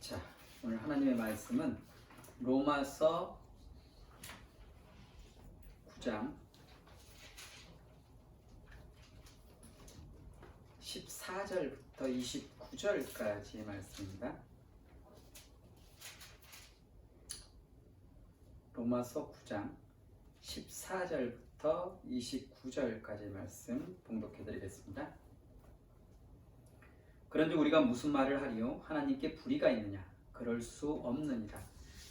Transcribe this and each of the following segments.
자, 오늘 하나님의 말씀은 로마서 9장 14절부터 29절까지의 말씀입니다. 로마서 9장 14절부터 29절까지의 말씀 봉독해 드리겠습니다. 그런데 우리가 무슨 말을 하리요? 하나님께 불의가 있느냐? 그럴 수 없느니라.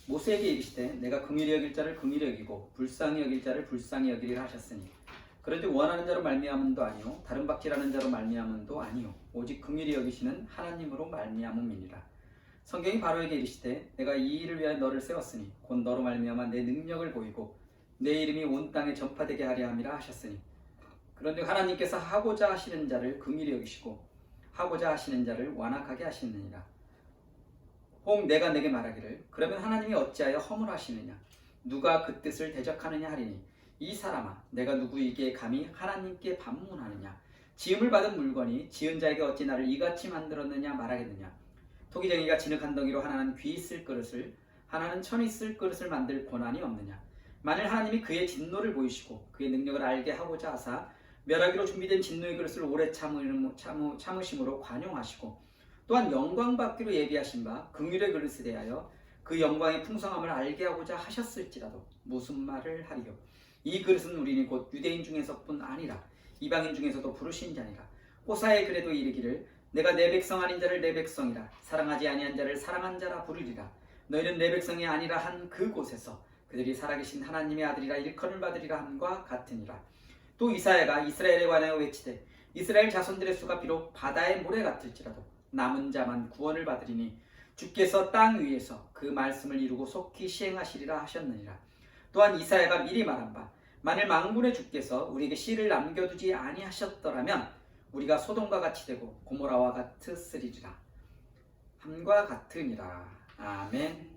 모세에게 이르시되 내가 긍휼히 여길 자를 긍휼히 여기고 불쌍히 여길 자를 불쌍히 여기리라 하셨으니 그런데 원하는 자로 말미암음도 아니요 다른 박질하는 자로 말미암음도 아니요 오직 긍휼히 여기시는 하나님으로 말미암음이니라. 성경이 바로에게 이르시되 내가 이 일을 위하여 너를 세웠으니 곧 너로 말미암아 내 능력을 보이고 내 이름이 온 땅에 전파되게 하려 함이라 하셨으니 그런데 하나님께서 하고자 하시는 자를 긍휼히 여기시고 하고자 하시는 자를 완악하게 하시느니라. 혹 내가 내게 말하기를 그러면 하나님이 어찌하여 허물하시느냐? 누가 그 뜻을 대적하느냐 하리니 이 사람아 내가 누구에게 감히 하나님께 반문하느냐? 지음을 받은 물건이 지은 자에게 어찌 나를 이같이 만들었느냐 말하겠느냐? 토기쟁이가 진흙 덩이로 하나는 귀 있을 그릇을 하나는 천 있을 그릇을 만들 권한이 없느냐? 만일 하나님이 그의 진노를 보이시고 그의 능력을 알게 하고자 하사 멸하기로 준비된 진노의 그릇을 오래 참으심으로 관용하시고 또한 영광 받기로 예비하신 바 긍휼의 그릇에 대하여 그 영광의 풍성함을 알게 하고자 하셨을지라도 무슨 말을 하리요? 이 그릇은 우리는 곧 유대인 중에서뿐 아니라 이방인 중에서도 부르신 자니라. 호사에 그래도 이르기를 내가 내 백성 아닌 자를 내 백성이라 사랑하지 아니한 자를 사랑한 자라 부르리라. 너희는 내 백성이 아니라 한 그곳에서 그들이 살아계신 하나님의 아들이라 일컬을 받으리라 함과 같으니라. 또 이사야가 이스라엘에 관하여 외치되 이스라엘 자손들의 수가 비록 바다의 모래 같을지라도 남은 자만 구원을 받으리니 주께서 땅 위에서 그 말씀을 이루고 속히 시행하시리라 하셨느니라. 또한 이사야가 미리 말한 바 만일 만군의 주께서 우리에게 씨를 남겨두지 아니하셨더라면 우리가 소돔과 같이 되고 고모라와 같으리라 함과 같으니라. 아멘.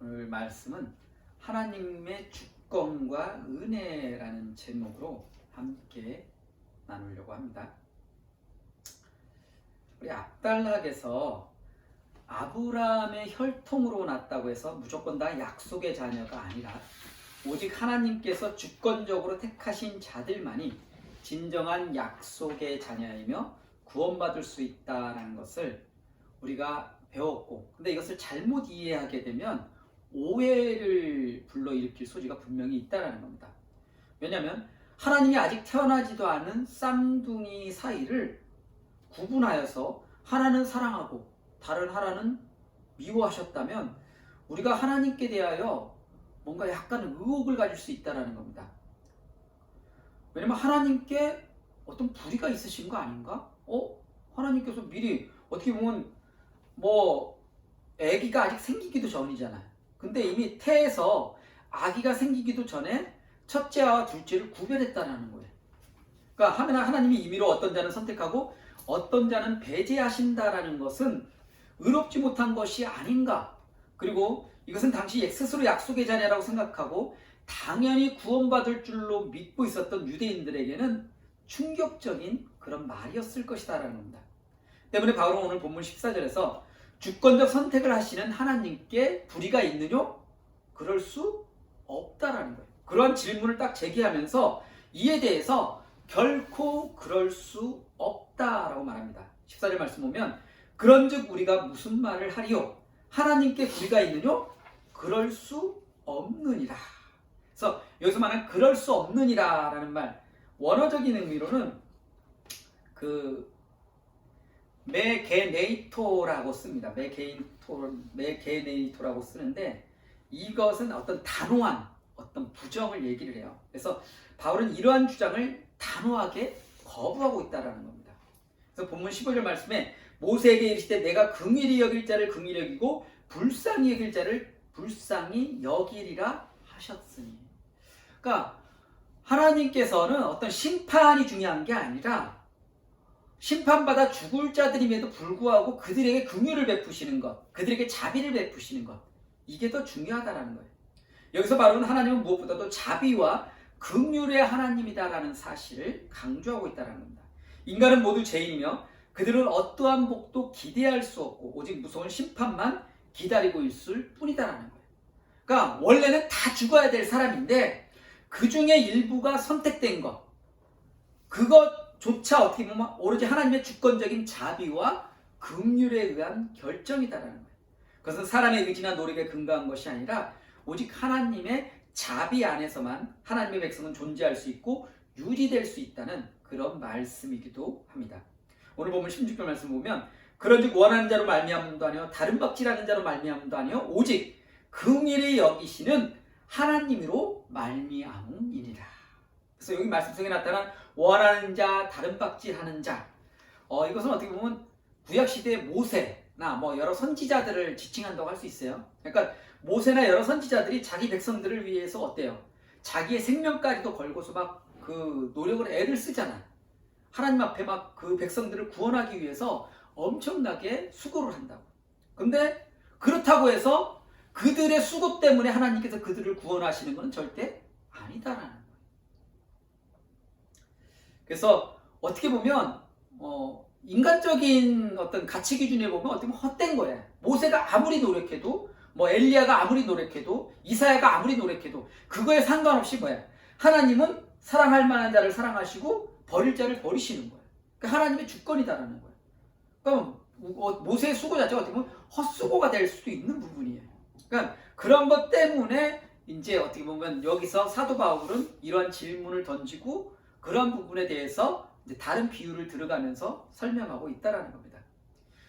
오늘 말씀은 하나님의 주권과 은혜라는 제목으로 함께 나누려고 합니다. 우리 앞단락에서 아브라함의 혈통으로 났다고 해서 무조건 다 약속의 자녀가 아니라 오직 하나님께서 주권적으로 택하신 자들만이 진정한 약속의 자녀이며 구원받을 수 있다는 것을 우리가 배웠고, 근데 이것을 잘못 이해하게 되면 오해를 불러일으킬 소지가 분명히 있다는 겁니다. 왜냐하면 하나님이 아직 태어나지도 않은 쌍둥이 사이를 구분하여서 하나는 사랑하고 다른 하나는 미워하셨다면 우리가 하나님께 대하여 뭔가 약간 의혹을 가질 수 있다는 겁니다. 왜냐면 하나님께 어떤 불의가 있으신 거 아닌가? 하나님께서 미리 어떻게 보면 아기가 아직 생기기도 전이잖아요. 근데 이미 태에서 아기가 생기기도 전에 첫째와 둘째를 구별했다는 거예요. 그러니까 하나님이 임의로 어떤 자는 선택하고 어떤 자는 배제하신다라는 것은 의롭지 못한 것이 아닌가. 그리고 이것은 당시 스스로 약속의 자녀라고 생각하고 당연히 구원받을 줄로 믿고 있었던 유대인들에게는 충격적인 그런 말이었을 것이다라는 겁니다. 때문에 바울은 오늘 본문 14절에서 주권적 선택을 하시는 하나님께 불의가 있느냐? 그럴 수 없다라는 거예요. 그러한 질문을 딱 제기하면서 이에 대해서 결코 그럴 수 없다라고 말합니다. 14절 말씀 보면 그런즉 우리가 무슨 말을 하리요? 하나님께 불의가 있느냐? 그럴 수 없느니라. 그래서 여기서 말하는 그럴 수 없느니라라는 말, 원어적인 의미로는 메게네이토라고 씁니다. 메게네이토라고 쓰는데 이것은 어떤 단호한 어떤 부정을 얘기를 해요. 그래서 바울은 이러한 주장을 단호하게 거부하고 있다는 겁니다. 그래서 본문 15절 말씀에 모세에게 이르시되 내가 긍휼히 여길 자를 긍휼히 여기고 불쌍히 여길 자를 불쌍히 여기리라 하셨으니. 그러니까 하나님께서는 어떤 심판이 중요한 게 아니라 심판받아 죽을 자들임에도 불구하고 그들에게 긍휼을 베푸시는 것, 그들에게 자비를 베푸시는 것, 이게 더 중요하다는 거예요. 여기서 바로는 하나님은 무엇보다도 자비와 긍휼의 하나님이다라는 사실을 강조하고 있다는 겁니다. 인간은 모두 죄인이며 그들은 어떠한 복도 기대할 수 없고 오직 무서운 심판만 기다리고 있을 뿐이다라는 거예요. 그러니까 원래는 다 죽어야 될 사람인데 그 중에 일부가 선택된 것, 그것조차 어떻게 보면 오로지 하나님의 주권적인 자비와 긍휼에 의한 결정이다라는 거예요. 그것은 사람의 의지나 노력에 근거한 것이 아니라 오직 하나님의 자비 안에서만 하나님의 백성은 존재할 수 있고 유지될 수 있다는 그런 말씀이기도 합니다. 오늘 보면 16절 말씀 보면 그런즉 원하는 자로 말미암음도 아니요 다른 박질하는 자로 말미암음도 아니요 오직 긍휼히 여기시는 하나님으로 말미암음이니라. 그래서 여기 말씀 속에 나타난 원하는 자, 다른 박질하는 자, 이것은 어떻게 보면 구약 시대의 모세나 여러 선지자들을 지칭한다고 할 수 있어요. 그러니까 모세나 여러 선지자들이 자기 백성들을 위해서 어때요? 자기의 생명까지도 걸고서 막 그 노력을 애를 쓰잖아요. 하나님 앞에 막 그 백성들을 구원하기 위해서 엄청나게 수고를 한다고. 근데 그렇다고 해서 그들의 수고 때문에 하나님께서 그들을 구원하시는 것은 절대 아니다라는 거예요. 그래서 어떻게 보면 인간적인 어떤 가치 기준에 보면 어떻게 보면 헛된 거예요. 모세가 아무리 노력해도 엘리야가 아무리 노력해도 이사야가 아무리 노력해도 그거에 상관없이 하나님은 사랑할 만한 자를 사랑하시고 버릴 자를 버리시는 거예요. 그러니까 하나님의 주권이다라는 거예요. 그러니까 모세의 수고 자체가 어떻게 보면 헛수고가 될 수도 있는 부분이에요. 그러니까 그런 것 때문에 이제 어떻게 보면 여기서 사도 바울은 이러한 질문을 던지고 그런 부분에 대해서 이제 다른 비유를 들어가면서 설명하고 있다라는 겁니다.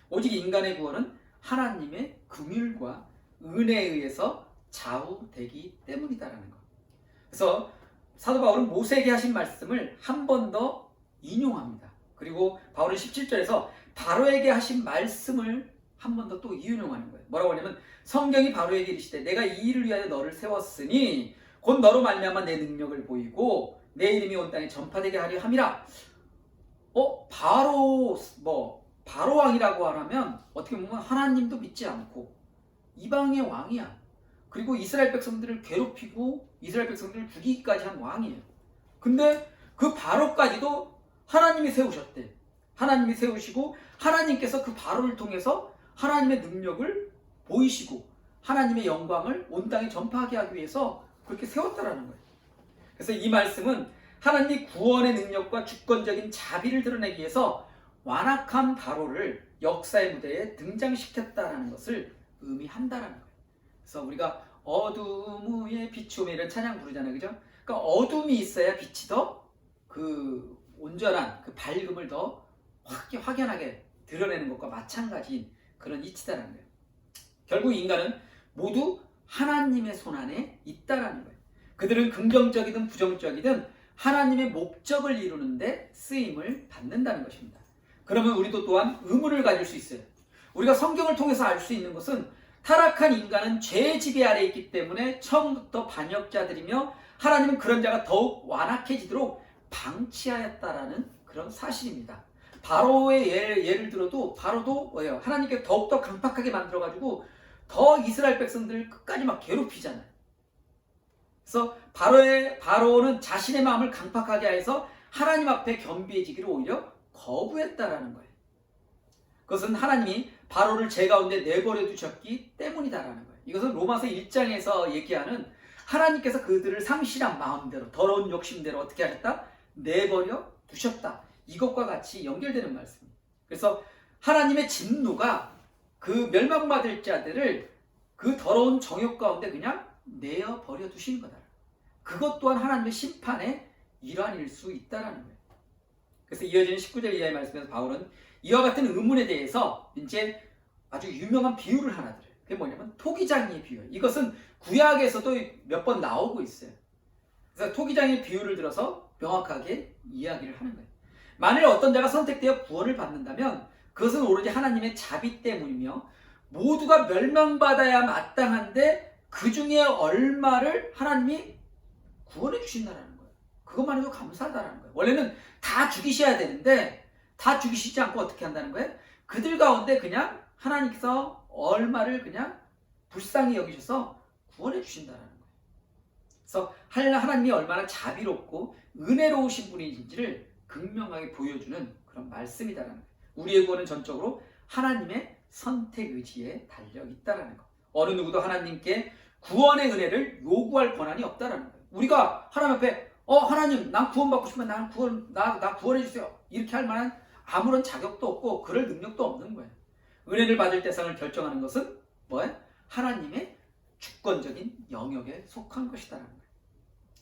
오직 인간의 구원은 하나님의 긍휼과 은혜에 의해서 좌우되기 때문이다라는 것. 그래서 사도 바울은 모세에게 하신 말씀을 한 번 더 인용합니다. 그리고 바울은 17절에서 바로에게 하신 말씀을 한 번 더 또 인용하는 거예요. 뭐라고 하냐면 성경이 바로에게 이르시되 내가 이 일을 위하여 너를 세웠으니 곧 너로 말미암아 내 능력을 보이고 내 이름이 온 땅에 전파되게 하려 함이라. 바로 왕이라고 하면 어떻게 보면 하나님도 믿지 않고 이방의 왕이야. 그리고 이스라엘 백성들을 괴롭히고 이스라엘 백성들을 죽이기까지 한 왕이에요. 근데 그 바로까지도 하나님이 세우셨대. 하나님이 세우시고 하나님께서 그 바로를 통해서 하나님의 능력을 보이시고 하나님의 영광을 온 땅에 전파하게 하기 위해서 그렇게 세웠다라는 거예요. 그래서 이 말씀은 하나님이 구원의 능력과 주권적인 자비를 드러내기 위해서 완악한 바로를 역사의 무대에 등장시켰다라는 것을 의미한다라는 거예요. 그래서 우리가 어둠 위에 빛이 오면 이런 찬양 부르잖아요. 그죠? 그러니까 어둠이 있어야 빛이 더 그 온전한 그 밝음을 더 확연하게 드러내는 것과 마찬가지인 그런 이치다라는 거예요. 결국 인간은 모두 하나님의 손안에 있다라는 거예요. 그들은 긍정적이든 부정적이든 하나님의 목적을 이루는데 쓰임을 받는다는 것입니다. 그러면 우리도 또한 의문을 가질 수 있어요. 우리가 성경을 통해서 알 수 있는 것은 타락한 인간은 죄의 지배 아래에 있기 때문에 처음부터 반역자들이며 하나님은 그런 자가 더욱 완악해지도록 방치하였다라는 그런 사실입니다. 바로의 예를 들어도 바로도 뭐예요? 하나님께 더욱더 강팍하게 만들어가지고 더 이스라엘 백성들을 끝까지 막 괴롭히잖아요. 그래서 바로는 자신의 마음을 강팍하게 해서 하나님 앞에 겸비해지기를 오히려 거부했다라는 거예요. 그것은 하나님이 바로를 제 가운데 내버려 두셨기 때문이다라는 거예요. 이것은 로마서 1장에서 얘기하는 하나님께서 그들을 상실한 마음대로 더러운 욕심대로 어떻게 하셨다? 내버려 두셨다. 이것과 같이 연결되는 말씀입니다. 그래서 하나님의 진노가 그 멸망받을 자들을 그 더러운 정욕 가운데 그냥 내어버려 두시는 거다. 그것 또한 하나님의 심판의 일환일 수 있다는 거예요. 그래서 이어지는 19절 이하의 말씀에서 바울은 이와 같은 의문에 대해서 이제 아주 유명한 비유를 하나 드려요. 그게 뭐냐면 토기장이의 비유. 이것은 구약에서도 몇 번 나오고 있어요. 그래서 토기장의 비유를 들어서 명확하게 이야기를 하는 거예요. 만일 어떤 자가 선택되어 구원을 받는다면 그것은 오로지 하나님의 자비 때문이며 모두가 멸망받아야 마땅한데 그 중에 얼마를 하나님이 구원해 주신다는 거예요. 그것만 해도 감사하다는 거예요. 원래는 다 죽이셔야 되는데 다 죽이시지 않고 어떻게 한다는 거예요? 그들 가운데 그냥 하나님께서 얼마를 그냥 불쌍히 여기셔서 구원해 주신다는 거예요. 그래서 하나님이 얼마나 자비롭고 은혜로우신 분인지를 극명하게 보여주는 그런 말씀이다라는 거예요. 우리의 구원은 전적으로 하나님의 선택 의지에 달려 있다라는 거. 어느 누구도 하나님께 구원의 은혜를 요구할 권한이 없다라는 거예요. 우리가 하나님 앞에 하나님 난 구원받고 싶으면 나 구원해 주세요. 이렇게 할 만한 아무런 자격도 없고 그럴 능력도 없는 거예요. 은혜를 받을 대상을 결정하는 것은 뭐예요? 하나님의 주권적인 영역에 속한 것이다라는 거예요.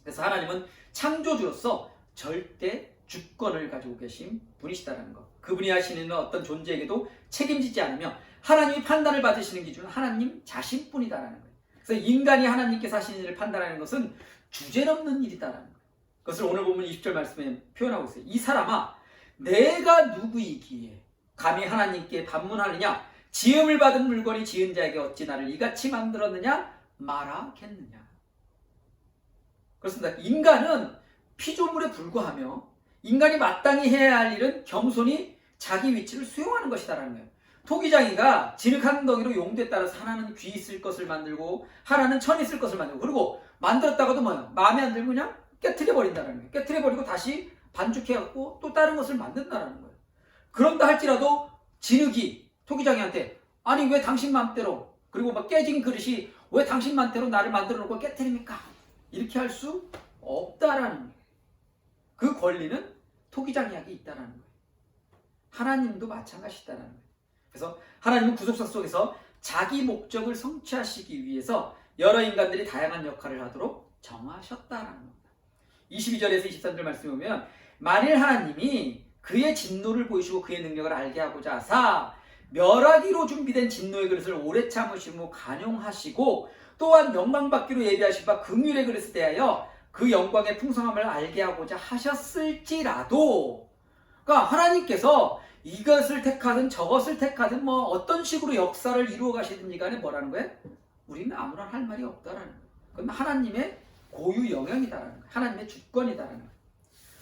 그래서 하나님은 창조주로서 절대 주권을 가지고 계신 분이시다라는 것. 그분이 하시는 어떤 존재에게도 책임지지 않으며 하나님이 판단을 받으시는 기준은 하나님 자신뿐이다라는 거예요. 그래서 인간이 하나님께서 하시는 일을 판단하는 것은 주제넘는 일이다라는 거예요. 그것을 오늘 보면 20절 말씀에 표현하고 있어요. 이 사람아, 내가 누구이기에 감히 하나님께 반문하느냐? 지음을 받은 물건이 지은 자에게 어찌 나를 이같이 만들었느냐? 말하겠느냐? 그렇습니다. 인간은 피조물에 불과하며 인간이 마땅히 해야 할 일은 겸손히 자기 위치를 수용하는 것이다라는 거예요. 토기장이가 진흙한 덩이로 용도에 따라서 하나는 귀 있을 것을 만들고 하나는 천 있을 것을 만들고 그리고 만들었다가도 뭐예요? 마음에 안 들면 그냥 깨트려 버린다는 거예요. 깨트려 버리고 다시 반죽해갖고 또 다른 것을 만든다는 거예요. 그런다 할지라도 진흙이 토기장이한테 아니 왜 당신 맘대로 그리고 막 깨진 그릇이 왜 당신 맘대로 나를 만들어 놓고 깨트립니까? 이렇게 할 수 없다라는 거예요. 그 권리는 토기장이에게 있다라는 거예요. 하나님도 마찬가지다라는 거예요. 그래서 하나님은 구속사 속에서 자기 목적을 성취하시기 위해서 여러 인간들이 다양한 역할을 하도록 정하셨다라는 겁니다. 22절에서 23절 말씀에 보면 만일 하나님이 그의 진노를 보이시고 그의 능력을 알게 하고자 하사 멸하기로 준비된 진노의 그릇을 오래 참으시고 간용하시고 또한 영광받기로 예비하신 바 긍휼의 그릇에 대하여 그 영광의 풍성함을 알게 하고자 하셨을지라도 그러니까 하나님께서 이것을 택하든 저것을 택하든 뭐 어떤 식으로 역사를 이루어 가시든지 간에 뭐라는 거예요? 우리는 아무런 할 말이 없다라는 거예요. 그건 하나님의 고유 영역이다라는 거예요. 하나님의 주권이다라는 거예요.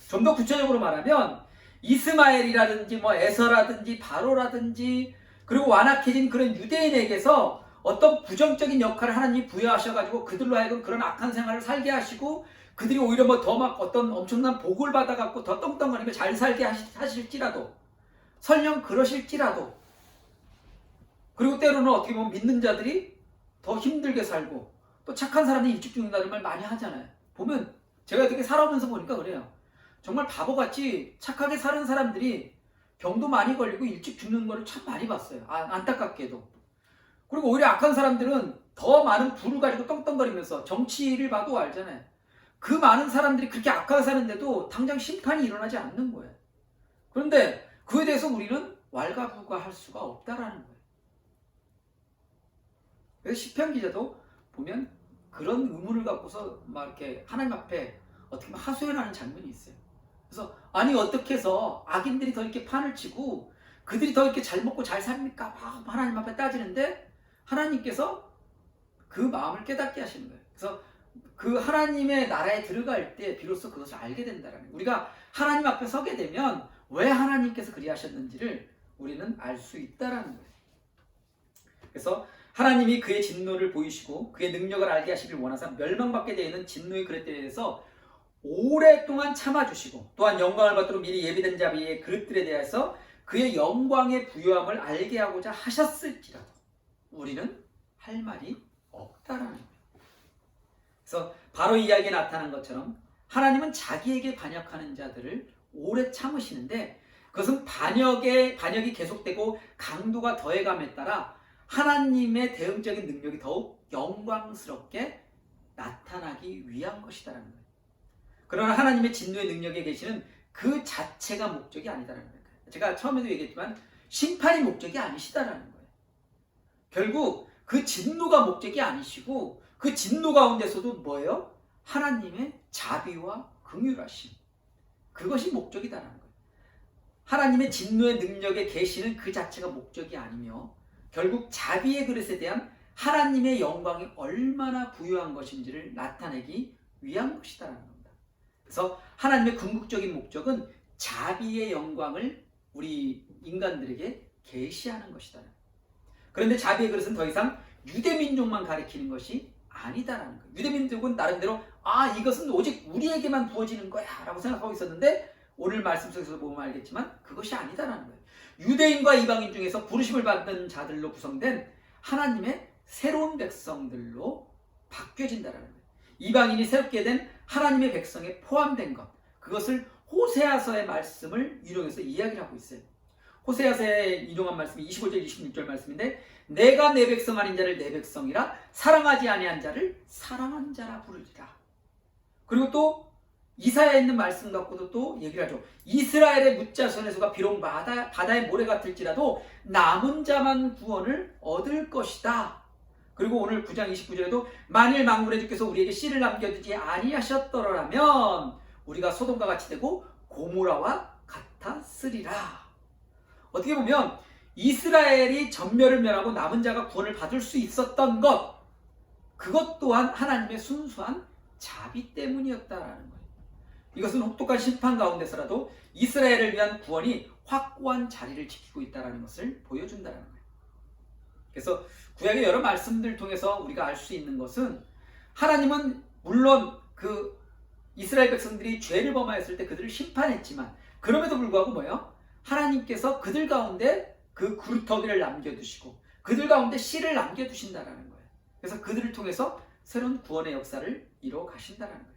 좀 더 구체적으로 말하면 이스마엘이라든지 뭐 에서라든지 바로라든지 그리고 완악해진 그런 유대인에게서 어떤 부정적인 역할을 하나님이 부여하셔가지고 그들로 하여금 그런 악한 생활을 살게 하시고 그들이 오히려 뭐 더 막 어떤 엄청난 복을 받아갖고 더 떵떵거리며 잘 살게 하실지라도 설령 그러실지라도 그리고 때로는 어떻게 보면 믿는 자들이 더 힘들게 살고 또 착한 사람들이 일찍 죽는다는 말 많이 하잖아요. 보면 제가 어떻게 살아오면서 보니까 그래요. 정말 바보같이 착하게 사는 사람들이 병도 많이 걸리고 일찍 죽는 거를 참 많이 봤어요. 안타깝게도. 그리고 오히려 악한 사람들은 더 많은 부를 가지고 떵떵거리면서 정치를 봐도 알잖아요. 그 많은 사람들이 그렇게 악하게 사는데도 당장 심판이 일어나지 않는 거예요. 그런데 그에 대해서 우리는 왈가불가할 수가 없다라는 거예요. 그래서 시편 기자도 보면 그런 의문을 갖고서 막 이렇게 하나님 앞에 어떻게 하소연하는 장면이 있어요. 그래서 아니 어떻게 해서 악인들이 더 이렇게 판을 치고 그들이 더 이렇게 잘 먹고 잘 삽니까? 막 하나님 앞에 따지는데 하나님께서 그 마음을 깨닫게 하시는 거예요. 그래서 그 하나님의 나라에 들어갈 때 비로소 그것을 알게 된다는 거예요. 우리가 하나님 앞에 서게 되면 왜 하나님께서 그리하셨는지를 우리는 알 수 있다는 거예요. 그래서 하나님이 그의 진노를 보이시고 그의 능력을 알게 하시길 원하사 멸망받게 되어 있는 진노의 그릇들에 대해서 오랫동안 참아주시고 또한 영광을 받도록 미리 예비된 자비의 그릇들에 대해서 그의 영광의 부요함을 알게 하고자 하셨을지라도 우리는 할 말이 없다라는 거예요. 그래서 바로 이 이야기에 나타난 것처럼 하나님은 자기에게 반역하는 자들을 오래 참으시는데 그것은 반역이 계속되고 강도가 더해감에 따라 하나님의 대응적인 능력이 더욱 영광스럽게 나타나기 위한 것이다라는 거예요. 그러나 하나님의 진노의 능력에 계시는 그 자체가 목적이 아니다라는 거예요. 제가 처음에도 얘기했지만 심판이 목적이 아니시다라는 거예요. 결국 그 진노가 목적이 아니시고 그 진노 가운데서도 뭐예요? 하나님의 자비와 긍휼하심. 그것이 목적이다라는 거예요. 하나님의 진노의 능력에 계시는 그 자체가 목적이 아니며 결국 자비의 그릇에 대한 하나님의 영광이 얼마나 부유한 것인지를 나타내기 위한 것이다라는 겁니다. 그래서 하나님의 궁극적인 목적은 자비의 영광을 우리 인간들에게 계시하는 것이다. 그런데 자비의 그릇은 더 이상 유대민족만 가리키는 것이 아니다라는 거예요. 유대민족은 나름대로 이것은 오직 우리에게만 부어지는 거야 라고 생각하고 있었는데 오늘 말씀 속에서 보면 알겠지만 그것이 아니다라는 거예요. 유대인과 이방인 중에서 부르심을 받는 자들로 구성된 하나님의 새로운 백성들로 바뀌어진다는 거예요. 이방인이 새롭게 된 하나님의 백성에 포함된 것, 그것을 호세아서의 말씀을 인용해서 이야기를 하고 있어요. 호세아서에 인용한 말씀이 25절 26절 말씀인데, 내가 내 백성 아닌 자를 내 백성이라, 사랑하지 아니한 자를 사랑한 자라 부르리라. 그리고 또 이사야에 있는 말씀 갖고도 또 얘기를 하죠. 이스라엘의 묻자선의 수가 비록 바다의 모래 같을지라도 남은 자만 구원을 얻을 것이다. 그리고 오늘 9장 29절에도 만일 만군의 주께서 우리에게 씨를 남겨두지 아니하셨더라면 우리가 소돔과 같이 되고 고모라와 같았으리라. 어떻게 보면 이스라엘이 전멸을 면하고 남은 자가 구원을 받을 수 있었던 것, 그것 또한 하나님의 순수한 자비 때문이었다라는 거예요. 이것은 혹독한 심판 가운데서라도 이스라엘을 위한 구원이 확고한 자리를 지키고 있다는 것을 보여준다는 거예요. 그래서 구약의 여러 말씀들 통해서 우리가 알 수 있는 것은, 하나님은 물론 그 이스라엘 백성들이 죄를 범하였을 때 그들을 심판했지만, 그럼에도 불구하고 뭐예요? 하나님께서 그들 가운데 그 구루터기를 남겨두시고 그들 가운데 씨를 남겨두신다는 거예요. 그래서 그들을 통해서 새로운 구원의 역사를 이루어 가신다는 거예요.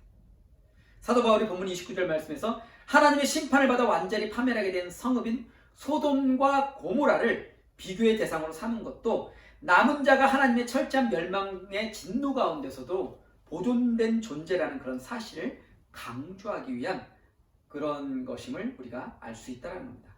사도 바울이 본문 29절 말씀에서 하나님의 심판을 받아 완전히 파멸하게 된 성읍인 소돔과 고모라를 비교의 대상으로 삼은 것도, 남은 자가 하나님의 철저한 멸망의 진노 가운데서도 보존된 존재라는 그런 사실을 강조하기 위한 그런 것임을 우리가 알 수 있다는 겁니다.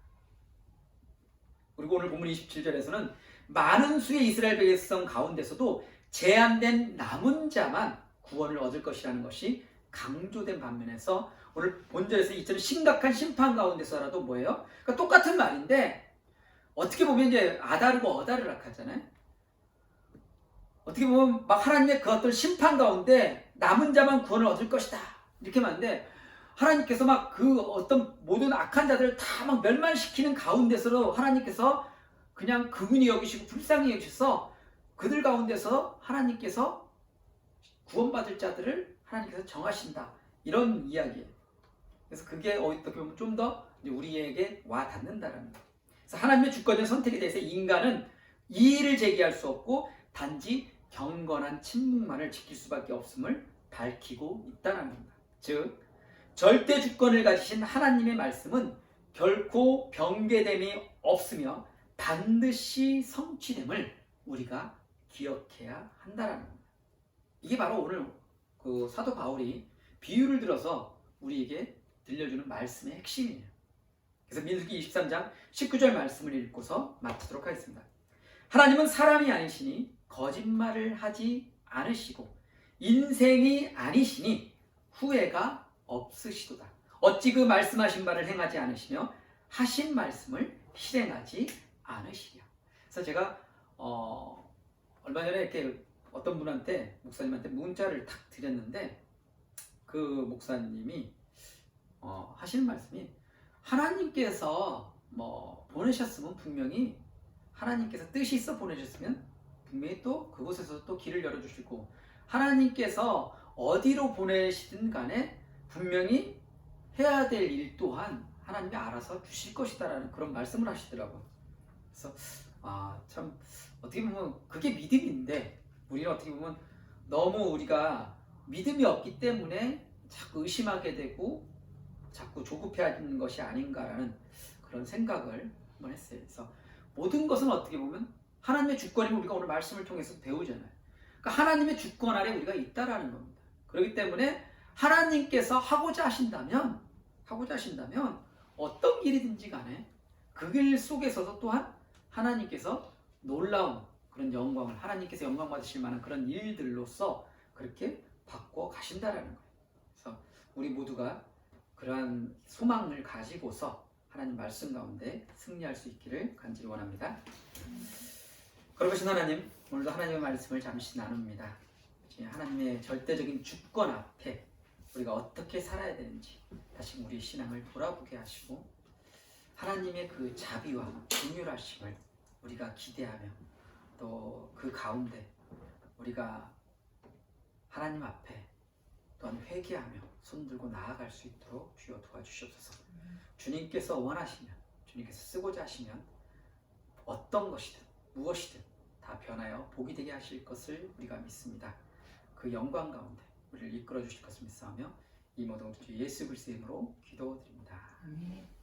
그리고 오늘 본문 27절에서는 많은 수의 이스라엘 백성 가운데서도 제한된 남은 자만 구원을 얻을 것이라는 것이 강조된 반면에서, 오늘 본절에서 이처럼 심각한 심판 가운데서라도 뭐예요? 그러니까 똑같은 말인데 어떻게 보면 이제 아다르고 어다르락 하잖아요. 어떻게 보면 막 하나님의 그 어떤 심판 가운데 남은 자만 구원을 얻을 것이다 이렇게 말하는데, 하나님께서 막 그 어떤 모든 악한 자들을 다 막 멸망시키는 가운데서도 하나님께서 그냥 긍휼히 여기시고 불쌍히 여기셔서 그들 가운데서 하나님께서 구원받을 자들을 하나님께서 정하신다, 이런 이야기예요. 그래서 그게 어떻게 보면 좀 더 우리에게 와 닿는다라는 거예요. 그래서 하나님의 주권적 선택에 대해서 인간은 이의를 제기할 수 없고 단지 경건한 침묵만을 지킬 수밖에 없음을 밝히고 있다는 겁니다. 즉, 절대 주권을 가지신 하나님의 말씀은 결코 변개됨이 없으며 반드시 성취됨을 우리가 기억해야 한다는 겁니다. 이게 바로 오늘 그 사도 바울이 비유를 들어서 우리에게 들려주는 말씀의 핵심이에요. 그래서 민수기 23장 19절 말씀을 읽고서 마치도록 하겠습니다. 하나님은 사람이 아니시니 거짓말을 하지 않으시고 인생이 아니시니 후회가 없으시도다. 어찌 그 말씀하신 바를 행하지 않으시며 하신 말씀을 실행하지 않으시랴. 그래서 제가 얼마 전에 이렇게 어떤 분한테, 목사님한테 문자를 탁 드렸는데, 그 목사님이 하시는 말씀이, 하나님께서 보내셨으면 분명히 하나님께서 뜻이 있어 보내셨으면 분명히 또 그곳에서 또 길을 열어주시고, 하나님께서 어디로 보내시든 간에 분명히 해야 될 일 또한 하나님이 알아서 주실 것이다라는 그런 말씀을 하시더라고요. 그래서 참 어떻게 보면 그게 믿음인데, 우리는 어떻게 보면 너무 우리가 믿음이 없기 때문에 자꾸 의심하게 되고 자꾸 조급해하는 것이 아닌가라는 그런 생각을 한번 했어요. 그래서 모든 것은 어떻게 보면 하나님의 주권임을 우리가 오늘 말씀을 통해서 배우잖아요. 그러니까 하나님의 주권 아래 우리가 있다라는 겁니다. 그렇기 때문에 하나님께서 하고자 하신다면 어떤 길이든지 간에 그 길 속에서도 또한 하나님께서 놀라운 그런 영광을, 하나님께서 영광 받으실 만한 그런 일들로서 그렇게 바꿔 가신다라는 거예요. 그래서 우리 모두가 그러한 소망을 가지고서 하나님 말씀 가운데 승리할 수 있기를 간절히 원합니다. 거룩하신 하나님, 오늘도 하나님의 말씀을 잠시 나눕니다. 하나님의 절대적인 주권 앞에 우리가 어떻게 살아야 되는지 다시 우리 신앙을 돌아보게 하시고, 하나님의 그 자비와 긍휼하심을 우리가 기대하며 또 그 가운데 우리가 하나님 앞에 또한 회개하며 손들고 나아갈 수 있도록 주여 도와주시옵소서. 주님께서 원하시면, 주님께서 쓰고자 하시면 어떤 것이든 무엇이든 다 변하여 복이 되게 하실 것을 우리가 믿습니다. 그 영광 가운데 우리를 이끌어 주실 것을 믿사오며 이 모든 주 예수 그리스도의 이름으로 기도드립니다. 아멘.